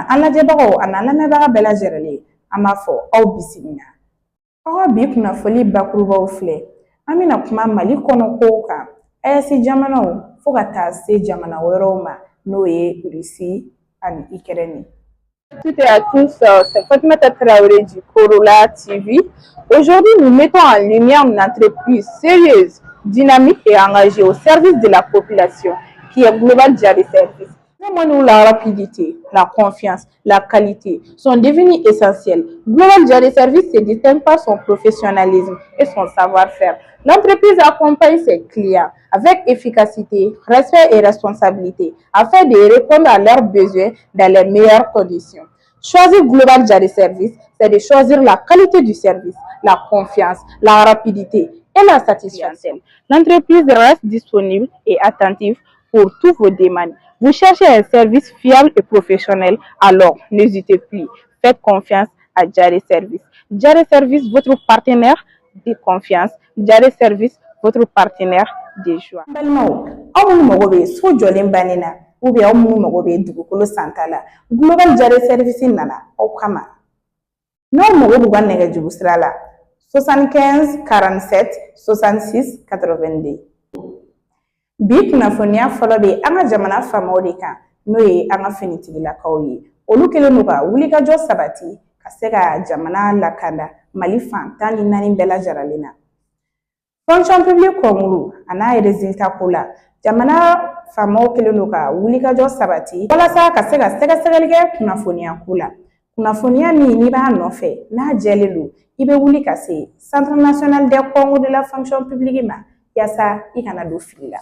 Walima an lajɛbagaw a n'an lamɛnbaga bɛɛ lajɛlen an b'a fɔ aw bisimila. Aw ka bi kunnafoni bakurubaw filɛ. An bɛna kuma Mali kɔnɔ kow kan. EAC jamanaw fo ka taa se jamana wɛrɛw ma n'o ye Russie ani Ukraine. Toutes et à tous, c'est Fatoumata Traoré du Corolla TV. Aujourd'hui, nous mettons en lumière une entreprise sérieuse, dynamique et engagée au service de la population, qui est Global Jari Service. La rapidité, la confiance, la qualité sont devenus essentiels. Global Jari Service se distingue par son professionnalisme et son savoir-faire. L'entreprise accompagne ses clients avec efficacité, respect et responsabilité afin de répondre à leurs besoins dans les meilleures conditions. Choisir Global Jari Service, c'est de choisir la qualité du service, la confiance, la rapidité et la satisfaction. L'entreprise reste disponible et attentive pour toutes vos demandes. Vous cherchez un service fiable et professionnel, alors n'hésitez plus. Faites confiance à Jari Service. Jari Service, votre partenaire de confiance. Jari Service, votre partenaire de joie. Global Jari Service nana aw kama. N'aw mago b'u ka nɛgɛjuru sira la 75 47 66 82. Bi kunnafoniya fɔlɔ bɛ an ka jamana faamaw de kan n'o ye an ka finitigilakaw ye. Olu kɛlen don ka wulikajɔ sabati ka se ka jamana lakanda Mali fan 14 bɛɛ lajɛlen na. Fonction publique concours a n'a résultat ko la jamana faamaw kɛlen don ka wulikajɔ sabati walasa ka se ka sɛgɛsɛgɛli kɛ kunnafoniya ko la. Kunnafoniya min n'i b'a nɔfɛ n'a jɛlen don i bɛ wuli ka se Centre national des concours de la fonction publique ma yaasa i kana don fili la.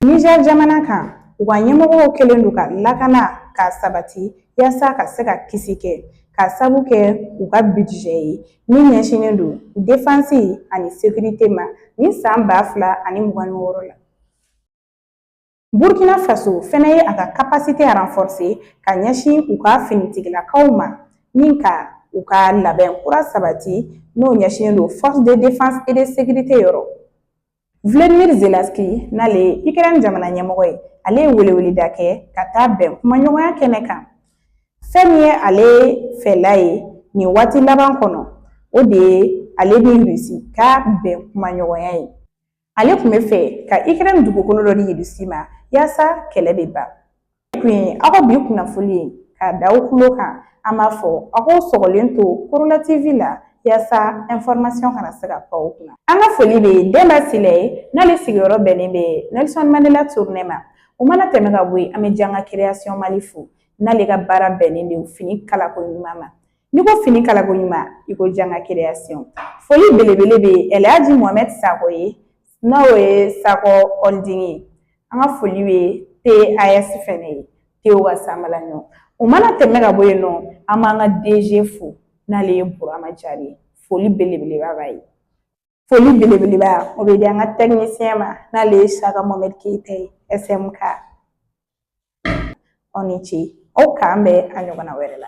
Niger jamana kan u ka ɲɛmɔgɔw kɛlen don ka lakana ka sabati yaasa ka se ka kisi kɛ ka sabu kɛ u ka budget ye min ɲɛsinnen don défense ani sécurité ma ni san 2026 la. Burkina Faso fɛnɛ ye a ka capacité renforcer ka ɲɛsin u ka finitigilakaw ma min ka u ka labɛn kura sabati n'o ɲɛsinnen don force de défense et de sécurité yɔrɔ. Vladimir Zelensky n'ale ye Ukraine jamana ɲɛmɔgɔ ye ale ye weleweleda kɛ ka taa bɛn kumaɲɔgɔnya kɛnɛ kan. Fɛn min ye ale fɛla ye nin waati laban kɔnɔ o de ye ale ni Russie ka bɛn kumaɲɔgɔnya ye. Ale tun bɛ fɛ ka Ukraine dugukolo dɔ di Russie ma yaasa kɛlɛ bɛ ban. Kun ye aw ka bi kunnafoni ye ka da aw tulo kan an b'a fɔ aw k'aw sɔgɔlen to Corolla TV la yaasa information kana se ka pan aw kunna. An ka foli bɛ Demba Sile ye n'ale sigiyɔrɔ bɛnnen bɛ Nelson Mandela tournée ma. O mana tɛmɛ ka bɔ yen an bɛ Janga Création Mali fo n'ale ka baara bɛnnen bɛ fini kalako ɲuman ma. N'i ko fini kalako ɲuman i ko Janga Création. Foli belebele bɛ El Hadji Mohamed Sakɔ ye n'o ye Sakɔ Holding ye. An ka foli bɛ TAS fɛnɛ ye Teo ka Sanbalaɲɔ. O mana tɛmɛ ka bɔ yen nɔ an b'an ka DG fo n'ale ye Burama Jari ye. Foli belebeleba b'a ye. Foli belebeleba o bɛ di an ka technicien ma n'ale ye Saka Mohamed Keita ye SMK. Aw ni ce aw k'an bɛn a ɲɔgɔnna wɛrɛ la.